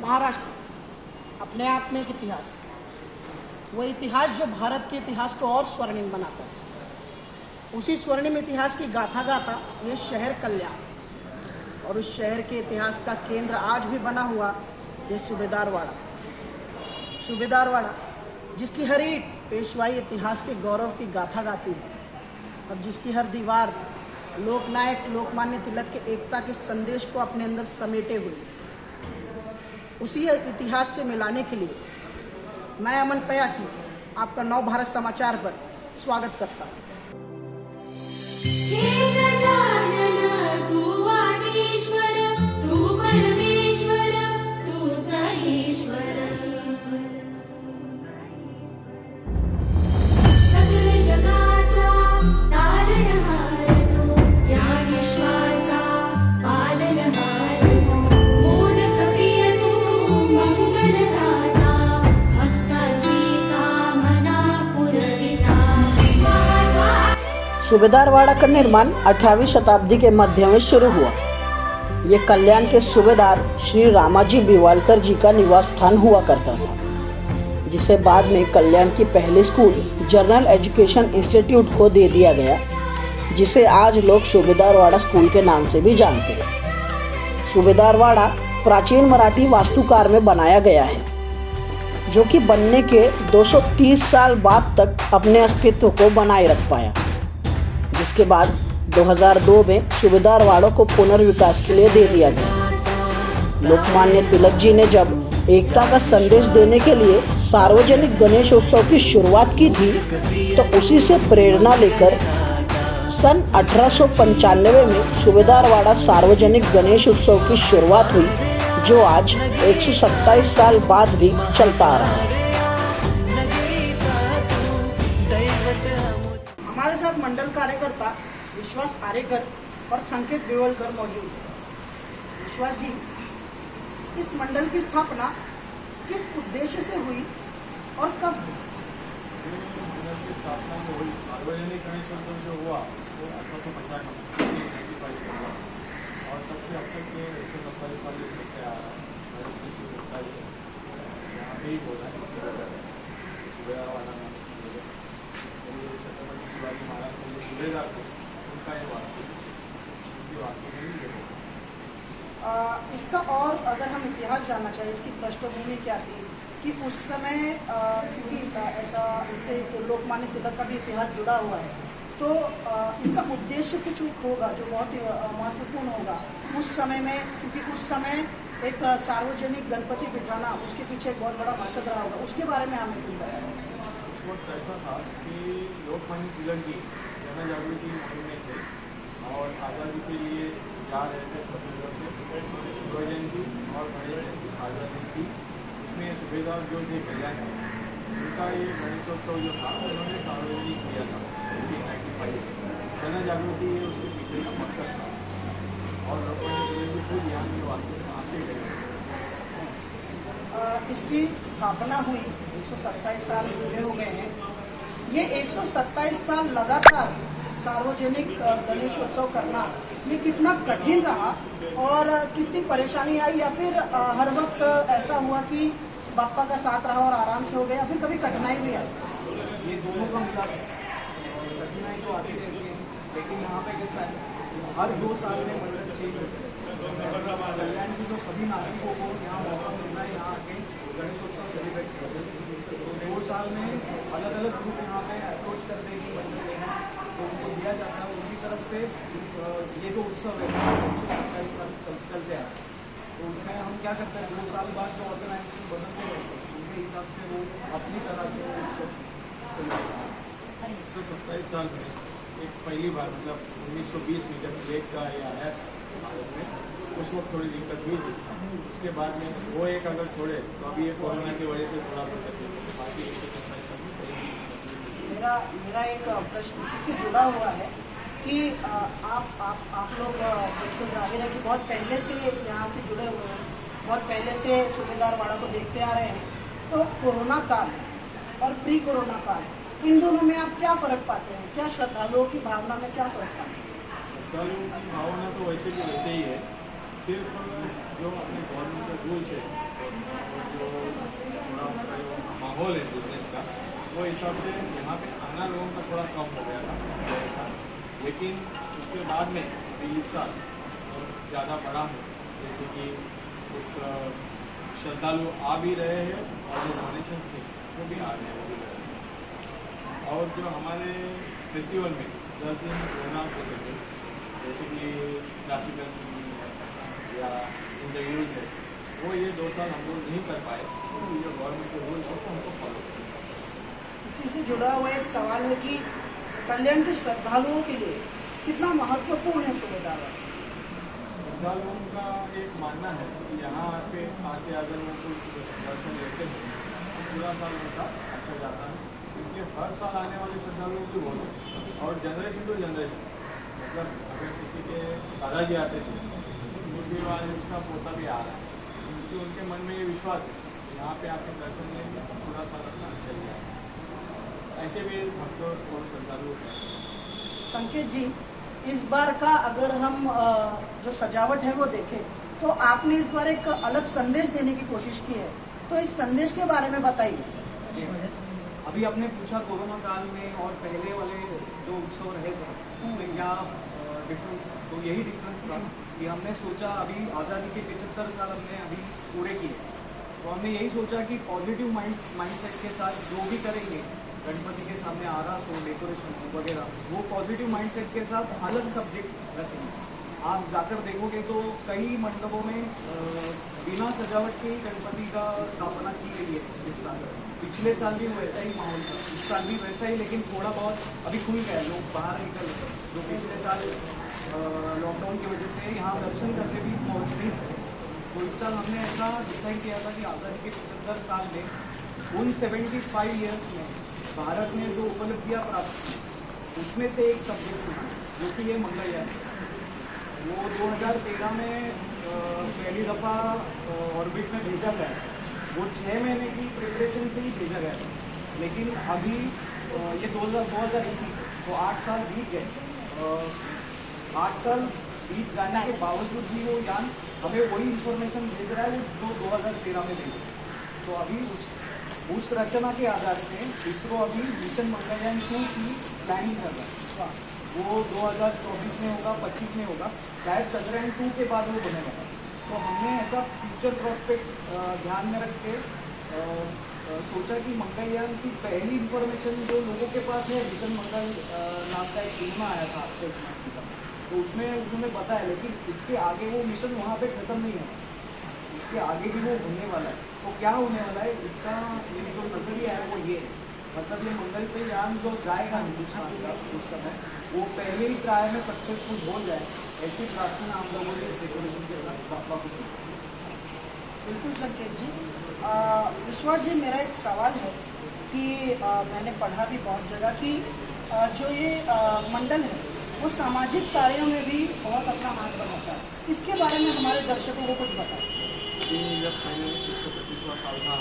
महाराष्ट्र अपने आप में एक इतिहास, वो इतिहास जो भारत के इतिहास को और स्वर्णिम बनाता है। उसी स्वर्णिम इतिहास की गाथा गाता ये शहर कल्याण, और उस शहर के इतिहास का केंद्र आज भी बना हुआ ये सूबेदारवाड़ा। सूबेदारवाड़ा जिसकी हर ईंट पेशवाई इतिहास के गौरव की गाथा गाती है, और जिसकी हर दीवार लोकनायक लोकमान्य तिलक के एकता के संदेश को अपने अंदर समेटे हुए। उसी इतिहास से मिलाने के लिए मैं अमन पयासी आपका नव भारत समाचार पर स्वागत करता हूँ। सूबेदारवाड़ा का निर्माण 18वीं शताब्दी के मध्य में शुरू हुआ। ये कल्याण के सूबेदार श्री रामाजी बिवालकर जी का निवास स्थान हुआ करता था, जिसे बाद में कल्याण की पहली स्कूल जनरल एजुकेशन इंस्टीट्यूट को दे दिया गया, जिसे आज लोग सूबेदारवाड़ा स्कूल के नाम से भी जानते हैं। सूबेदारवाड़ा प्राचीन मराठी वास्तुकार में बनाया गया है, जो कि बनने के 230 साल बाद तक अपने अस्तित्व को बनाए रख पाया, जिसके बाद 2002 में सूबेदारवाड़ा को पुनर्विकास के लिए दे दिया गया। लोकमान्य तिलक जी ने जब एकता का संदेश देने के लिए सार्वजनिक गणेश उत्सव की शुरुआत की थी, तो उसी से प्रेरणा लेकर सन 1895 में सूबेदारवाड़ा सार्वजनिक गणेश उत्सव की शुरुआत हुई, जो आज 127 साल बाद भी चलता आ रहा है। हमारे साथ मंडल कार्यकर्ता विश्वास आरेकर और संकेत बिवालकर मौजूद है। विश्वास जी, इस मंडल की स्थापना किस उद्देश्य से हुई और कब हुई? स्थापना जो हुई सार्वजनिक गणेश उत्सव जो हुआ वो 1895 में, और तब से अब तक 127 साल चलते आ रहा है। यहाँ पे ही बोला है सूबेदारवाड़ा नाम छत्रपति शिवाजी महाराज के जो सूबेदार थे उनका ये वास्तु इसका और अगर हम इतिहास जानना चाहिए, इसकी पृष्ठभूमि क्या थी कि उस समय क्योंकि ऐसा इससे लोकमान्य तिलक का भी इतिहास जुड़ा हुआ है, तो इसका उद्देश्य कुछ होगा जो बहुत ही महत्वपूर्ण होगा उस समय में, क्योंकि उस समय एक सार्वजनिक गणपति बिठाना उसके पीछे एक बहुत बड़ा मकसद रहा होगा। उसके बारे में हमें कुछ बताया। उस वक्त ऐसा था कि लोकमान्य तिलक जी जन जागृति मुहिम में थे और आज़ादी के लिए जा रहे थे सभी लोग थे। शिव जयंती और गणेश जयंती आज़ादी थी, उसमें सूबेदार जो थे कल्याण उनका ये गणेशोत्सव जो था उन्होंने सार्वजनिक किया था 1995 जन जागृति ये उसके पीछे का मकसद था, और लोकमान्य तिलक जी खुद यहाँ के वास्तव में आते गए। इसकी स्थापना हुई 127 साल पूरे हो गए हैं। ये 127 साल लगातार सार्वजनिक गणेशोत्सव करना ये कितना कठिन रहा और कितनी परेशानी आई, या फिर हर वक्त ऐसा हुआ कि बाप्पा का साथ रहा और आराम से हो गया, फिर कभी कठिनाई भी आई? ये दोनों का मिला कठिनाई तो आती रहती है, लेकिन यहाँ पे कैसा है हर 2 साल में मंडल चेंज होता है। कल्याण की जो सभी नागरिकों को यहाँ मौका मिलना है यहाँ आके गणेशोत्सव सेलिब्रेट करते हैं। तो 2 साल में अलग अलग ग्रुप यहाँ पे अप्रोच करते हैं कि मंडल लेना, तो उनको दिया जाता है। उनकी तरफ से ये जो उत्सव है 127 साल चलते आ रहा है, तो उसमें हम क्या करते हैं 2 साल बाद जो ऑर्गेनाइजेशन बदलते रहते हैं उनके हिसाब से वो अपनी तरह से 127 साल में एक पहली बार मतलब 1920 में जब प्लेग का ये आया भारत में, उस वक्त थोड़ी दिक्कत हुई थी। उसके बाद में वो एक अगर छोड़े तो अभी ये कोरोना की वजह से थोड़ा दिक्कत हुई, बाकी 127 साल मेरा एक प्रश्न इसी से जुड़ा हुआ है कि आप लोग बिल्कुल जाहिर है कि बहुत पहले से यहाँ से जुड़े हुए हैं, बहुत पहले से सूबेदारवाड़ा को देखते आ रहे हैं, तो कोरोना काल और प्री कोरोना काल इन दोनों में आप क्या फ़र्क पाते हैं? क्या श्रद्धालुओं की भावना में क्या फ़र्क पाते हैं? श्रद्धालुओं की भावना तो वैसे भी वैसे ही है, सिर्फ जो अपने गवर्नमेंट के रूल्स है माहौल है बिजनेस का, वो हिसाब से यहाँ पे आना लोगों का थोड़ा कम हो गया था पिछले साल, लेकिन उसके बाद में इस साल ज़्यादा बढ़ा है। जैसे कि एक श्रद्धालु आ भी रहे हैं और जो डोनेशन थे वो भी आ रहे हैं, वो भी रहे हैं। और जो हमारे फेस्टिवल में 10 दिन प्रोग्राम होते थे, जैसे कि क्लासिकल सिंगिंग है या इंटरव्यूज है, वो ये 2 साल हम लोग नहीं कर पाए। तो ये गवर्नमेंट के रूल्स को हमको फॉलो करना। इसी से जुड़ा हुआ एक सवाल है कि कल्याण के श्रद्धालुओं के लिए कितना महत्वपूर्ण है सुबेदार वाड़ा? श्रद्धालुओं का एक मानना है कि यहाँ आके अगर वो कुछ दर्शन लेते हैं तो पूरा साल उनका अच्छा जाता है, क्योंकि हर साल आने वाले श्रद्धालुओं की बोलो और जनरेशन टू जनरेशन, मतलब अगर किसी के दादाजी आते थे उनके बाद उसका पोता भी आ रहा है, क्योंकि उनके मन में ये विश्वास है यहाँ पे आके दर्शन लेंगे तो पूरा साल अपना चल जाएगा। ऐसे भी भक्त और श्रद्धालु हैं। संकेत जी, इस बार का अगर हम जो सजावट है वो देखें तो आपने इस बार एक अलग संदेश देने की कोशिश की है, तो इस संदेश के बारे में बताइए। अभी आपने पूछा कोरोना काल में और पहले वाले जो उत्सव रहे थे उसमें क्या डिफरेंस, तो यही डिफरेंस था कि हमने सोचा अभी आज़ादी के 75 साल हमने अभी पूरे किए, तो हमने यही सोचा कि पॉजिटिव माइंडसेट के साथ जो भी करेंगे, गणपति के सामने आ रहा सो डेकोरेशन वगैरह, वो पॉजिटिव माइंडसेट के साथ अलग सब्जेक्ट रखेंगे। आप जाकर देखोगे तो कई मंडपों में बिना सजावट के ही गणपति का स्थापना की गई है इस साल। पिछले साल भी वैसा ही माहौल था, इस साल भी वैसा ही, लेकिन थोड़ा बहुत अभी खुल गया, लोग बाहर निकल गए। जो पिछले साल लॉकडाउन की वजह से यहाँ दर्शन करके भी पहुँच नहीं सके, तो इस साल हमने ऐसा डिसाइड किया था कि आज़ादी के 75 साल में उन 75 ईयर्स में भारत ने जो उपलब्धियाँ प्राप्त की उसमें से एक सब्जेक्ट था जो कि ये मंगलयान है। वो 2013 में पहली दफ़ा ऑर्बिट में भेजा गया, वो 6 महीने की प्रिपरेशन से ही भेजा गया था, लेकिन अभी ये 2021 तो 8 साल बीत गए। 8 साल बीत जाने के बावजूद भी वो यान हमें वही इंफॉर्मेशन भेज रहा है जो 2013 में भेजा। तो अभी उस रचना के आधार से इसरो अभी मिशन मंगलयान 2 की प्लानिंग कर रहा है। वो 2024 में होगा, 25 में होगा, शायद चंद्रयान 2 के बाद वो बनेगा। तो हमने ऐसा फ्यूचर प्रोस्पेक्ट ध्यान में रख के सोचा कि मंगलयान की पहली इंफॉर्मेशन जो लोगों के पास है, मिशन मंगल नाम का एक फिल्म आया था अक्षय कुमार का, तो उसमें उन्होंने बताया, लेकिन इसके आगे वो मिशन वहाँ पे ख़त्म नहीं है, इसके आगे भी वो होने वाला है। तो क्या होने वाला है, इसका ये जो नजरिया है वो ये है, मतलब ये मंगल पे यान जो जाएगा हिंदुस्तान का उस समय, वो पहले ही ट्रायल में सक्सेसफुल हो जाए, ऐसी प्रार्थना हम लोगों ने डेकोरेशन के साथ वापस की। बिल्कुल संकेत जी। विश्वास जी, मेरा एक सवाल है कि मैंने पढ़ा भी बहुत जगह कि जो ये मंडल है वो सामाजिक कार्यों में भी बहुत अपना हाथ बढ़ाता है, इसके बारे में हमारे दर्शकों को कुछ बताएं। जब पहले 125वां साल था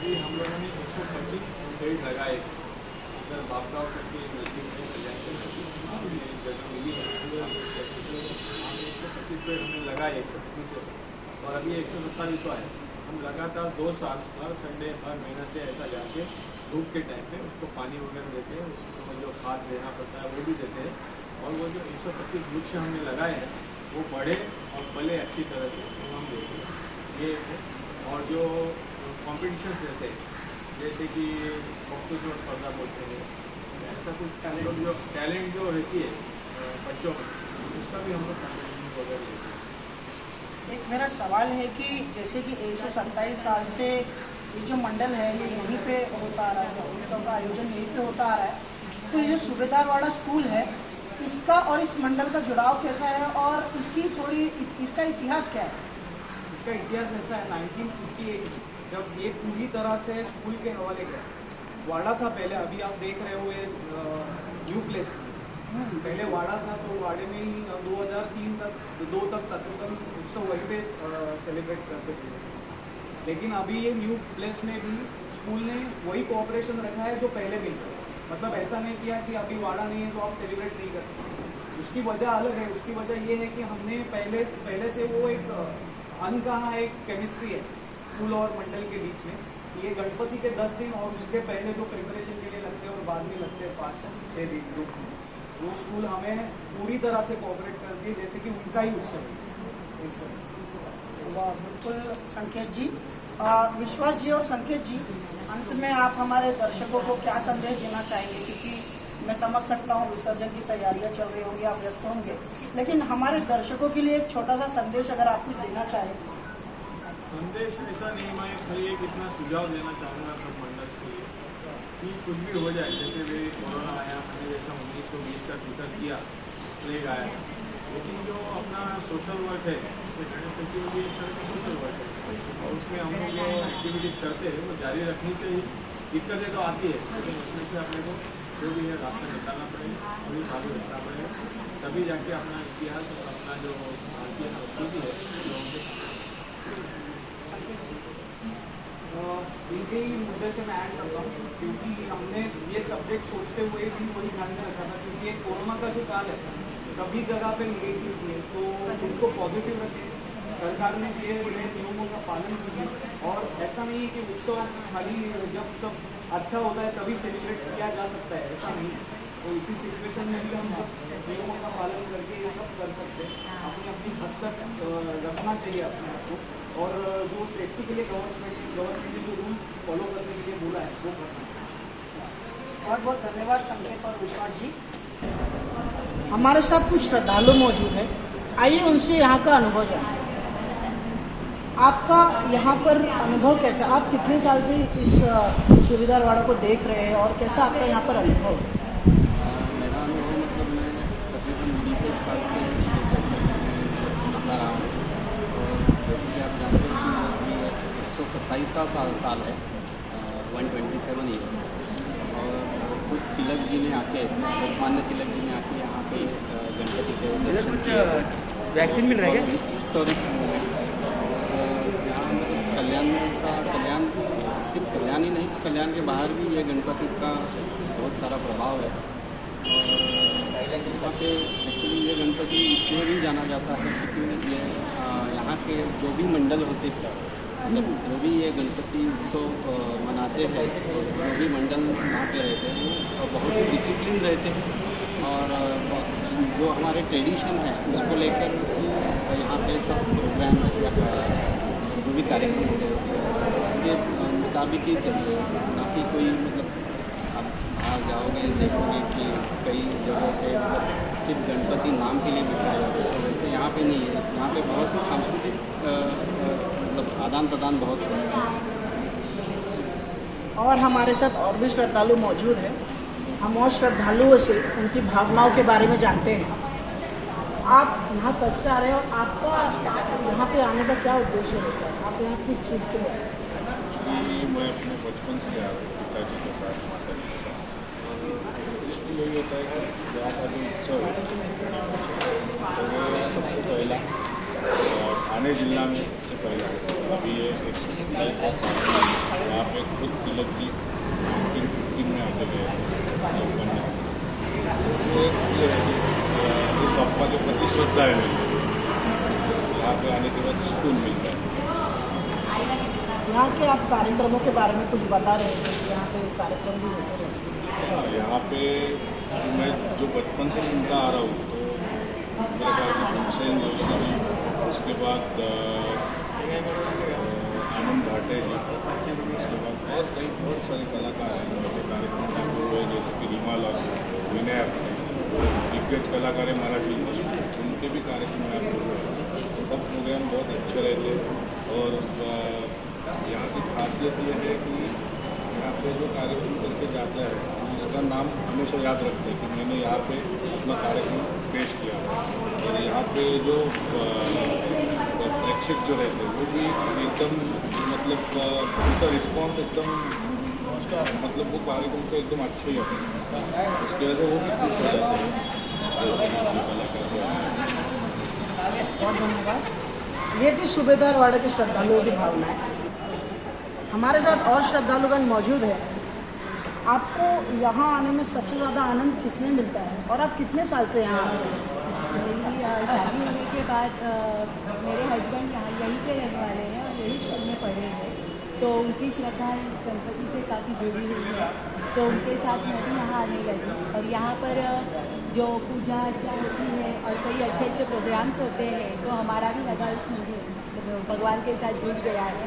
कि हम लोगों ने 125 पेड़ लगाए, अगर बापगाँव करके नजदीक में कल्याण के जगह मिली है, 125 पेड़ हमने लगाए 125 और अभी 147वां है। हम लगातार 2 साल हर संडे हर महीना से ऐसा जाके धूप के टाइम पे उसको पानी वगैरह देते हैं, उसको जो खाद देना पड़ता है वो भी देते हैं, और वो जो 125 वृक्ष हमने लगाए हैं वो बढ़े और पले अच्छी तरह से हम देते हैं, ये है। और जो कॉम्पिटिशन्स रहते हैं जैसे कि बॉक्सिंग स्पर्धा बोलते हैं, ऐसा कुछ टैलेंट जो रहती है बच्चों में, उसका भी हम लोग कॉम्पिटिशन वगैरह लेते हैं। एक मेरा सवाल है कि जैसे कि 127 साल से ये जो मंडल है ये यहीं पे होता आ रहा है, उत्सव का आयोजन यहीं पे होता आ रहा है, तो ये जो सूबेदार वाड़ा स्कूल है इसका और इस मंडल का जुड़ाव कैसा है और इसका इतिहास क्या है? इसका इतिहास ऐसा है, 1958 जब ये पूरी तरह से स्कूल के हवाले का वाड़ा था पहले, अभी आप देख रहे हो ये न्यू प्लेस, पहले वाड़ा था, तो वाड़े में ही 2003 तक 2 तक तकरीबन उत्सव वहीं पे सेलिब्रेट करते थे। लेकिन अभी ये न्यू प्लेस में भी स्कूल ने वही कोऑपरेशन रखा है जो पहले भी था, मतलब ऐसा नहीं किया कि अभी वाड़ा नहीं है तो आप सेलिब्रेट नहीं करते। उसकी वजह अलग है, उसकी वजह ये है कि हमने पहले से वो एक अनकहा एक केमिस्ट्री है स्कूल और मंडल के बीच में, ये गणपति के 10 दिन और उसके पहले जो प्रिपरेशन के लिए लगते हैं और बाद में लगते हैं 5-6 दिन वो स्कूल हमें पूरी तरह से कोऑपरेट करती है, जैसे कि उनका ही उत्सव है। वाह, बिल्कुल संकेत जी। विश्वास जी और संकेत जी, अंत में आप हमारे दर्शकों को क्या संदेश देना चाहेंगे? क्योंकि मैं समझ सकता हूँ विसर्जन की तैयारियां चल रही होंगी, आप व्यस्त होंगे, लेकिन हमारे दर्शकों के लिए एक छोटा सा संदेश अगर आप कुछ देना चाहें। संदेश ऐसा नहीं, मैं खाली एक इतना सुझाव देना चाहूँगा सब मंडल के लिए कि कुछ भी हो जाए, जैसे वे कोरोना आया, मैंने जैसा 1920 का टीका किया, प्लेग आया, लेकिन जो अपना सोशल वर्क है, गणेश फेस्टिवल भी एक तरह का सोशल वर्क है और उसमें हम लोग जो एक्टिविटीज़ करते हैं वो जारी रखनी चाहिए। दिक्कतें तो आती है, लेकिन उसमें से अपने को जो भी है रास्ता निकालना पड़ेगा, वही चालू रखना पड़ेगा, तभी जाके अपना इतिहास और अपना जो भारतीय संस्कृति है लोगों के इनके ही मुद्दे से मैं ऐड करता हूँ, क्योंकि हमने ये सब्जेक्ट सोचते हुए भी वही ध्यान में रखा था, क्योंकि ये कोरोना का जो काल है सभी जगह पे निगेटिव है, तो उनको पॉजिटिव रखें। सरकार ने दिए हुए नियमों का पालन कीजिए, और ऐसा नहीं है कि उत्सव खाली जब सब अच्छा होता है तभी सेलिब्रेट किया जा सकता है, ऐसा नहीं। तो इसी सिचुएशन में भी हम सब नियमों का पालन करके ये सब कर सकते हैं, अपनी अपनी हद तक रखना चाहिए अपने आप को, और जो सेफ्टी के लिए गवर्नमेंट ने जो रूल फॉलो करने के लिए बोला है वो करना चाहिए। बहुत बहुत धन्यवाद संकेत और विश्वास जी। हमारे साथ कुछ श्रद्धालु मौजूद है, आइए उनसे यहाँ का अनुभव जानें। आपका यहाँ पर अनुभव कैसा? आप कितने साल से इस सुविधावाड़ा को देख रहे हैं और कैसा आपका यहाँ पर अनुभव? मेरा अनुभव मतलब मैं तकरीबन 20 साल से बता रहा हूँ, और जैसे कि आप जानते हैं कि 127 साल है, 127 ईयर्स, और खुद तिलक जी ने आके, लोकमान्य तिलक जी ने आके यहाँ पे गणपति के दर्शन किए। वैक्सीन मिल रहा है हिस्टोरिक यहाँ कल्याण सिर्फ कल्याण ही नहीं, कल्याण के बाहर भी ये गणपति का बहुत सारा प्रभाव है। और यहाँ पे एक्चुअली ये गणपति इसलिए भी जाना जाता है क्योंकि ये यहाँ के जो भी मंडल होते हैं, मतलब जो भी ये गणपति उत्सव मनाते हैं, जो भी मंडल यहाँ पे रहते हैं वो बहुत ही डिसिप्लिन रहते हैं, और जो हमारे ट्रेडिशन है उसको लेकर यहाँ पे सब प्रोग्राम जो भी कार्यक्रम होते हैं उसके मुताबिक ही चलते हैं, ना कि कोई मतलब आप बाहर जाओगे देखोगे कि कई जगहों पे मतलब सिर्फ गणपति नाम के लिए बिठाया जाता है, तो वैसे यहाँ पे नहीं है। यहाँ पे बहुत ही सांस्कृतिक मतलब आदान प्रदान बहुत होता है। और हमारे साथ और भी श्रद्धालु मौजूद हैं, हम और श्रद्धालुओं से उनकी भावनाओं के बारे में जानते हैं। आप यहाँ कब से आ रहे हो? आपका यहाँ पे आने का क्या उद्देश्य होता है? आप यहाँ किस चीज़ के लिए? मैं अपने बचपन से आ रहा हूँ पिताजी के साथ, माता जी के साथ। इसलिए यही होता है कि यहाँ का जो उत्सव है तो वो सबसे पहला और थाने जिला में सबसे पहला है। अभी ये 127 साल यहाँ पे खुद तिलक जी 1915 में आते गए इस बापा के प्रति श्रद्धा है मेरी। यहाँ पे आने के बाद सुकून मिलता है। यहाँ के आप कार्यक्रमों के बारे में कुछ बता रहे थे कि यहाँ पे कार्यक्रम भी होते रहते हैं। यहाँ पे मैं जो बचपन से सुनता आ रहा हूँ तो मेरे ख्याल में हुसैन जोशी जी, उसके बाद आनंद घाटे जी, उसके बाद और कई बहुत सारे कलाकार हैं जिनके कार्यक्रम चालू हुए, जैसे कि रीमा लाल, विनय अपने दिग्गज कलाकार है मराठी, उनके भी कार्यक्रम यहाँ पर हुए। सब प्रोग्राम बहुत अच्छे रहते हैं। और यहाँ की खासियत ये है कि यहाँ पे जो कार्यक्रम करके जाता है उसका नाम हमेशा याद रखते हैं कि मैंने यहाँ पे अपना कार्यक्रम पेश किया। और यहाँ पे जो प्रेक्षक जो रहते हैं वो भी एकदम मतलब उनका रिस्पॉन्स एकदम मतलब वो कार्यक्रम का एकदम अच्छा ही होता है, उसकी वजह से वो भी खुश हो जाते हैं। बहुत धन्यवाद। ये थी सूबेदार वाड़े के श्रद्धालुओं की भावनाएं। हमारे साथ और श्रद्धालुगण मौजूद है। आपको यहाँ आने में सबसे ज़्यादा आनंद किसमें मिलता है और आप कितने साल से यहाँ आए हैं? मेरी शादी होने के बाद मेरे हस्बैंड यहाँ यहीं पे रहने वाले हैं और यही स्कूल में पढ़े हैं, तो उनकी श्रद्धा इस गणपति से काफ़ी जुड़ी हुई है, तो उनके साथ मैं भी यहाँ आने लगी। और यहाँ पर जो पूजा अर्चा होती है और कई अच्छे अच्छे प्रोग्राम्स होते हैं, तो हमारा भी लगा इसमें भी भगवान के साथ जुड़ गया है।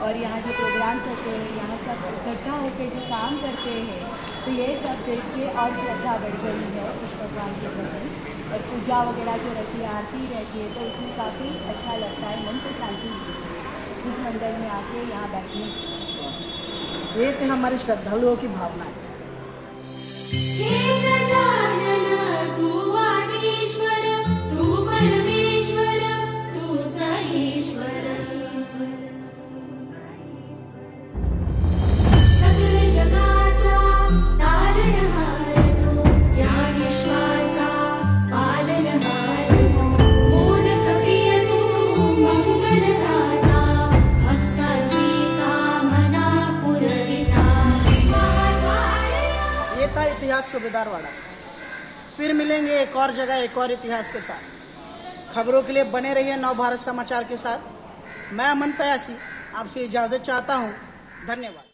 और यहाँ जो प्रोग्राम्स होते हैं, यहाँ सब इकट्ठा होकर जो काम करते हैं, तो ये सब देख के और श्रद्धा बढ़ गई है उस भगवान के प्रति। और पूजा वगैरह जो रहती है, आरती रहती है, तो उसमें काफ़ी अच्छा लगता है, मन को शांति मिलती है इस मंदिर में आके यहाँ बैठने से। ये तो हमारी श्रद्धालुओं की भावना है। हे गजानन तू आदिश्वर, तू परमेश्वर, तूच ईश्वर, सकल जगाचा तारणहार तू, या विश्वाचा पालनहार तू, मोदक प्रिय तू, मंगलदाता, भक्तांची कामना पुरविता, ये था इतिहास सूबेदार वाड़ा। फिर मिलेंगे एक और जगह एक और इतिहास के साथ। खबरों के लिए बने रहिए नव भारत समाचार के साथ। मैं अमन पयासी आपसे इजाजत चाहता हूँ। धन्यवाद।